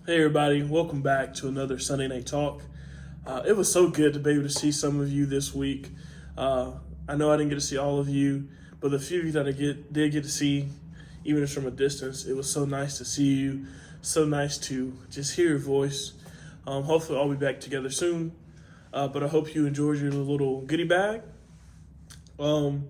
Hey everybody, welcome back to another Sunday Night Talk. It was so good to be able to see some of you this week. I know I didn't get to see all of you, but the few of you that did get to see, even if from a distance, it was so nice to see you. So nice to just hear your voice. Hopefully, I'll be back together soon. But I hope you enjoyed your little goodie bag. Um,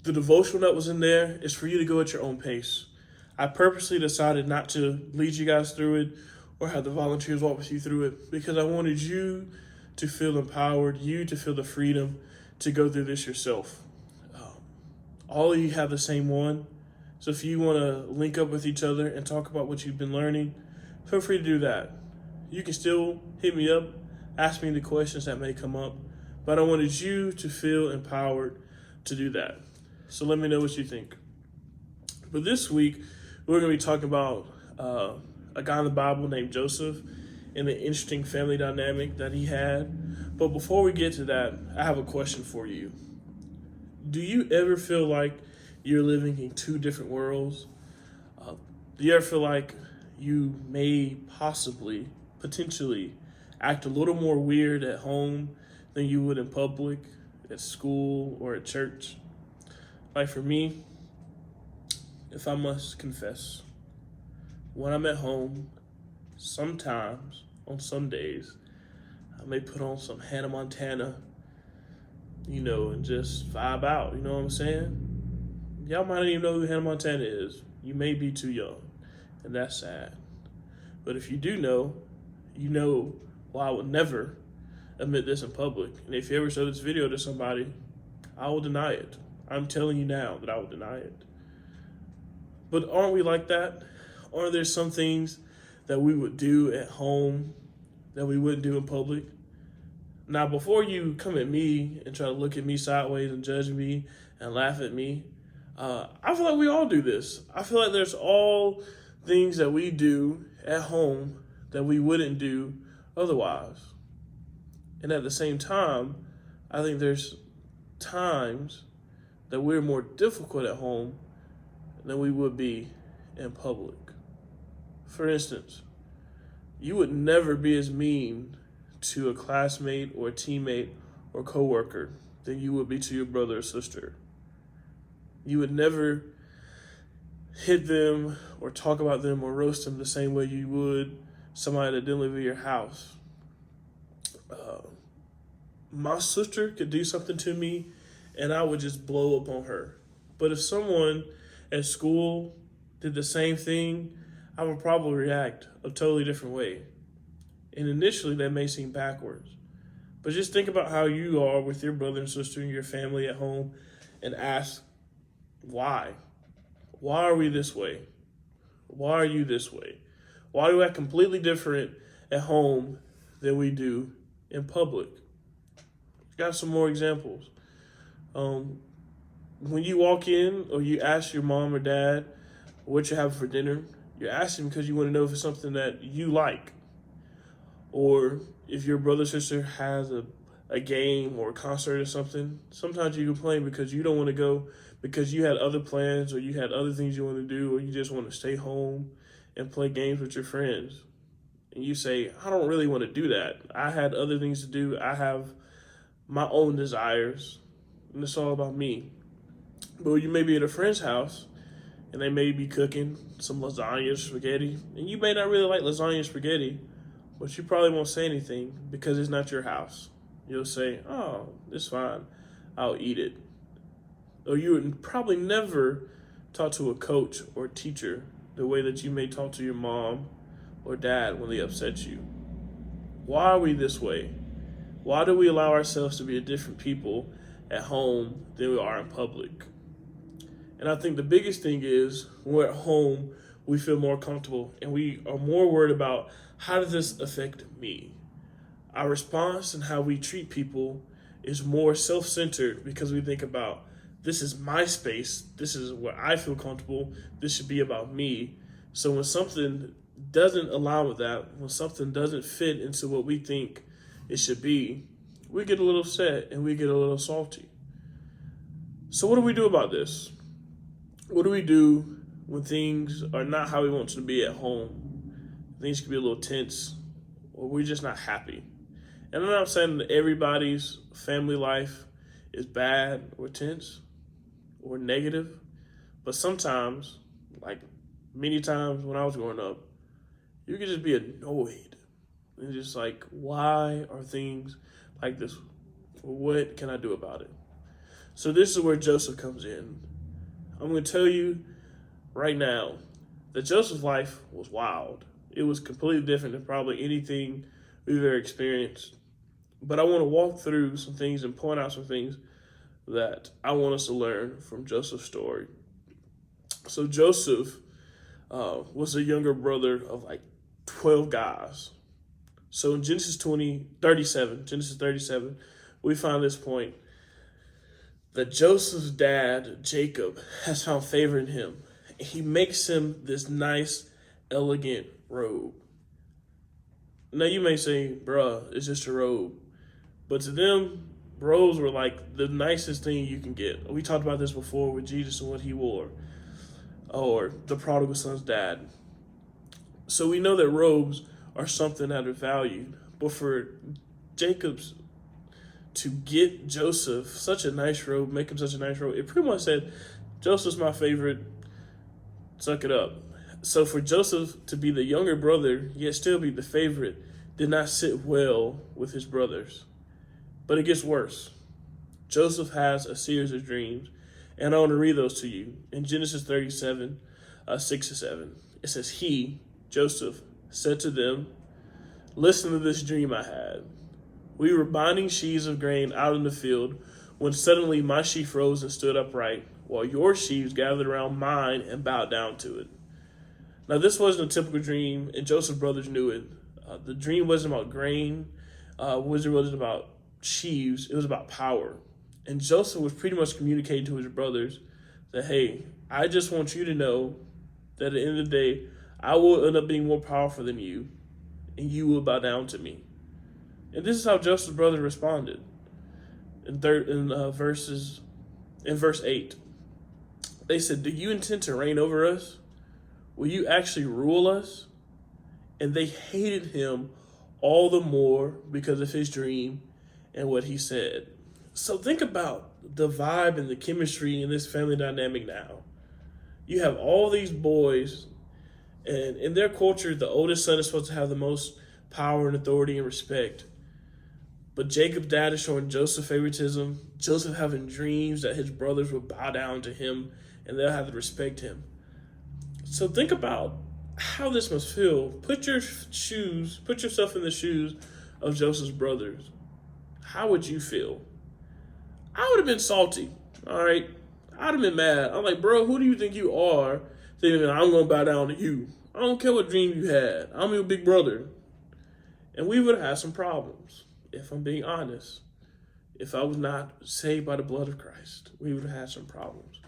the devotional that was in there is for you to go at your own pace. I purposely decided not to lead you guys through it or have the volunteers walk with you through it because I wanted you to feel empowered, you to feel the freedom to go through this yourself. Um, all of you have the same one. So if you want to link up with each other and talk about what you've been learning, feel free to do that. You can still hit me up, ask me the questions that may come up, but I wanted you to feel empowered to do that. So let me know what you think. But this week, we're going to be talking about a guy in the Bible named Joseph and the interesting family dynamic that he had. But before we get to that, I have a question for you. Do you ever feel like you're living in two different worlds? Do you ever feel like you may possibly, potentially, act a little more weird at home than you would in public, at school, or at church? Like for me, if I must confess, when I'm at home, sometimes, on some days, I may put on some Hannah Montana, and just vibe out, you know what I'm saying? Y'all might not even know who Hannah Montana is. You may be too young, and that's sad. But if you do know, you know why I would never admit this in public. And if you ever show this video to somebody, I will deny it. I'm telling you now that I will deny it. But aren't we like that? Aren't there some things that we would do at home that we wouldn't do in public? Now, before you come at me and try to look at me sideways and judge me and laugh at me, I feel like we all do this. I feel like there's all things that we do at home that we wouldn't do otherwise. And at the same time, I think there's times that we're more difficult at home than we would be in public. For instance, you would never be as mean to a classmate or a teammate or coworker than you would be to your brother or sister. You would never hit them or talk about them or roast them the same way you would somebody that didn't live in your house. My sister could do something to me and I would just blow up on her. But if someone at school did the same thing, I would probably react a totally different way. And initially, that may seem backwards. But just think about how you are with your brother and sister and your family at home and ask, why? Why are we this way? Why are you this way? Why do we act completely different at home than we do in public? Got some more examples. When you walk in or you ask your mom or dad what you're having for dinner, you're asking because you want to know if it's something that you like. Or if your brother or sister has a game or a concert or something, sometimes you complain because you don't want to go because you had other plans or you had other things you want to do or you just want to stay home and play games with your friends. And you say, I don't really want to do that. I had other things to do. I have my own desires, and it's all about me. But you may be at a friend's house and they may be cooking some lasagna or spaghetti, and you may not really like lasagna or spaghetti, but you probably won't say anything because it's not your house. You'll say, oh, it's fine, I'll eat it. Or you would probably never talk to a coach or teacher the way that you may talk to your mom or dad when they upset you. Why are we this way? Why do we allow ourselves to be a different people at home than we are in public? And I think the biggest thing is when we're at home, we feel more comfortable and we are more worried about how does this affect me? Our response and how we treat people is more self-centered because we think about this is my space, this is where I feel comfortable, this should be about me. So when something doesn't align with that, when something doesn't fit into what we think it should be, we get a little upset and we get a little salty. So what do we do about this? What do we do when things are not how we want them to be at home? things can be a little tense, or we're just not happy. And I'm not saying that everybody's family life is bad or tense or negative, but sometimes, like many times when I was growing up, you could just be annoyed and just like, why are things like this? What can I do about it? So this is where Joseph comes in. I'm going to tell you right now that Joseph's life was wild. It was completely different than probably anything we've ever experienced. But I want to walk through some things and point out some things that I want us to learn from Joseph's story. So Joseph was the younger brother of like 12 guys. So in Genesis 37, we find this point that Joseph's dad, Jacob, has found favor in him. He makes him this nice, elegant robe. Now you may say, bruh, it's just a robe. But to them, robes were like the nicest thing you can get. We talked about this before with Jesus and what he wore, or the prodigal son's dad. So we know that robes are something that are valued. But for Jacob's to get Joseph such a nice robe, make him such a nice robe, it pretty much said, Joseph's my favorite, suck it up. So for Joseph to be the younger brother, yet still be the favorite, did not sit well with his brothers. But it gets worse. Joseph has a series of dreams, and I want to read those to you. In Genesis 37, 6-7, it says, he, Joseph, said to them, listen to this dream I had. We were binding sheaves of grain out in the field when suddenly my sheaf rose and stood upright, while your sheaves gathered around mine and bowed down to it. Now, this wasn't a typical dream, and Joseph's brothers knew it. The dream wasn't about grain. It wasn't about sheaves. It was about power. And Joseph was pretty much communicating to his brothers that, hey, I just want you to know that at the end of the day, I will end up being more powerful than you, and you will bow down to me. And this is how Joseph's brothers responded. In verse 8, they said, do you intend to reign over us? Will you actually rule us? And they hated him all the more because of his dream and what he said. So think about the vibe and the chemistry in this family dynamic now. You have all these boys, and in their culture, the oldest son is supposed to have the most power and authority and respect. But Jacob's dad is showing Joseph favoritism, Joseph having dreams that his brothers will bow down to him and they'll have to respect him. So think about how this must feel. Put yourself in the shoes of Joseph's brothers. How would you feel? I would have been salty, all right? I'd have been mad. I'm like, bro, who do you think you are? Thinking I'm going to bow down to you. I don't care what dream you had. I'm your big brother. And we would have had some problems, if I'm being honest. If I was not saved by the blood of Christ, we would have had some problems.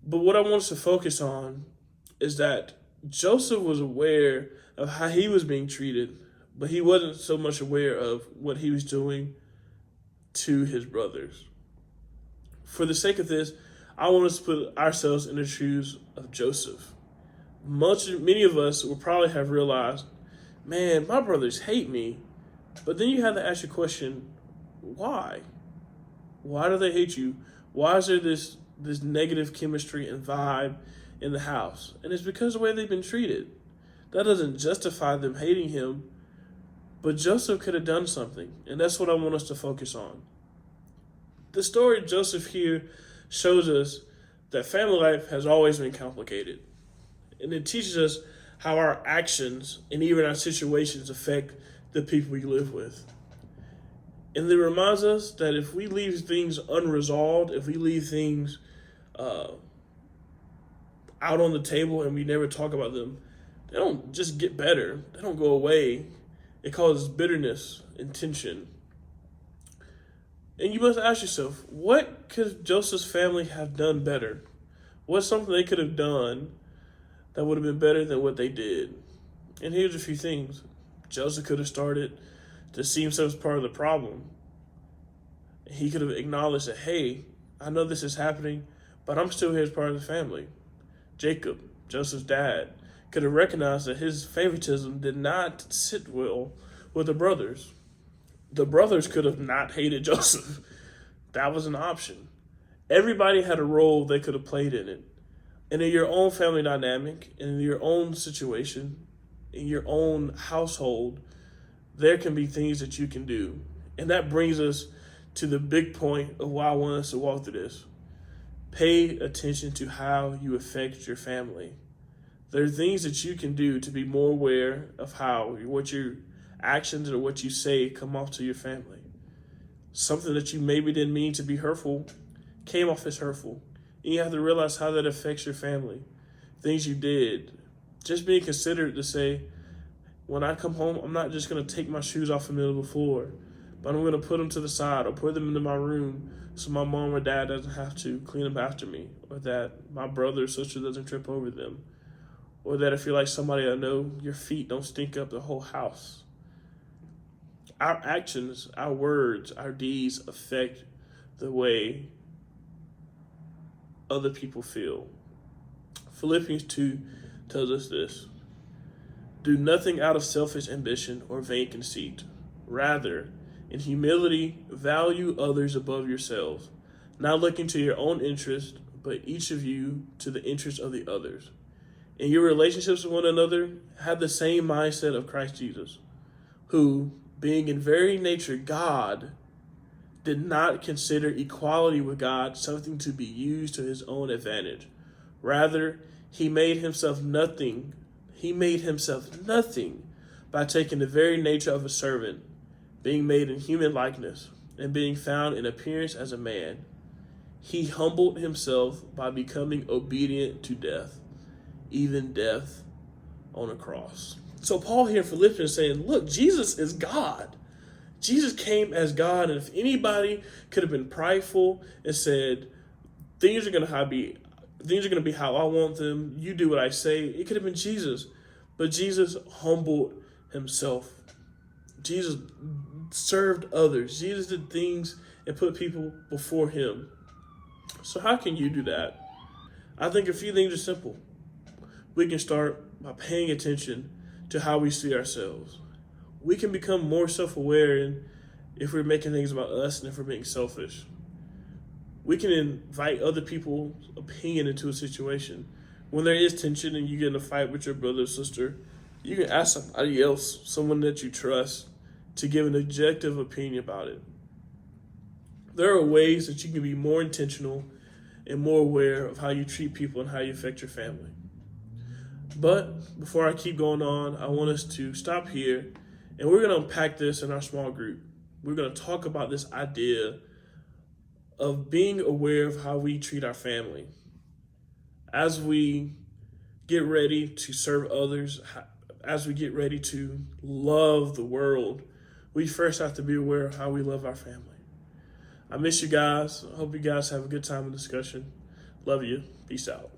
But what I want us to focus on is that Joseph was aware of how he was being treated, but he wasn't so much aware of what he was doing to his brothers. For the sake of this, I want us to put ourselves in the shoes of Joseph. Many of us will probably have realized, man, my brothers hate me. But then you have to ask your question, why? Why do they hate you? Why is there this negative chemistry and vibe in the house? And it's because of the way they've been treated. That doesn't justify them hating him, but Joseph could have done something, and that's what I want us to focus on. The story of Joseph here shows us that family life has always been complicated, and it teaches us how our actions and even our situations affect the people we live with. And it reminds us that if we leave things unresolved, if we leave things out on the table and we never talk about them, they don't just get better. They don't go away. It causes bitterness and tension. And you must ask yourself, what could Joseph's family have done better? What's something they could have done that would have been better than what they did? And here's a few things. Joseph could have started to see himself as part of the problem. He could have acknowledged that, hey, I know this is happening, but I'm still here as part of the family. Jacob, Joseph's dad, could have recognized that his favoritism did not sit well with the brothers. The brothers could have not hated Joseph. That was an option. Everybody had a role they could have played in it. And in your own family dynamic, in your own situation, in your own household, there can be things that you can do. And that brings us to the big point of why I want us to walk through this. Pay attention to how you affect your family. There are things that you can do to be more aware of how what your actions or what you say come off to your family. Something that you maybe didn't mean to be hurtful came off as hurtful. And you have to realize how that affects your family. Things you did. Just being considerate to say, when I come home, I'm not just going to take my shoes off in the middle of the floor, but I'm going to put them to the side or put them into my room so my mom or dad doesn't have to clean them after me, or that my brother or sister doesn't trip over them, or that if you're like somebody I know, your feet don't stink up the whole house. Our actions, our words, our deeds affect the way other people feel. Philippians 2 tells us this. Do nothing out of selfish ambition or vain conceit. Rather, in humility, value others above yourselves, not looking to your own interest, but each of you to the interest of the others. In your relationships with one another, have the same mindset of Christ Jesus, who, being in very nature God, did not consider equality with God something to be used to his own advantage. Rather, he made himself nothing. He made himself nothing by taking the very nature of a servant, being made in human likeness, and being found in appearance as a man. He humbled himself by becoming obedient to death, even death on a cross. So Paul here in Philippians is saying, look, Jesus is God. Jesus came as God, and if anybody could have been prideful and said, things are going to be how I want them, you do what I say, it could have been Jesus. But Jesus humbled himself. Jesus served others. Jesus did things and put people before him. So how can you do that? I think a few things are simple. We can start by paying attention to how we see ourselves. We can become more self-aware if we're making things about us and if we're being selfish. We can invite other people's opinion into a situation. When there is tension and you get in a fight with your brother or sister, you can ask somebody else, someone that you trust, to give an objective opinion about it. There are ways that you can be more intentional and more aware of how you treat people and how you affect your family. But before I keep going on, I want us to stop here, and we're going to unpack this in our small group. We're going to talk about this idea of being aware of how we treat our family. As we get ready to serve others, as we get ready to love the world, we first have to be aware of how we love our family. I miss you guys. I hope you guys have a good time in discussion. Love you. Peace out.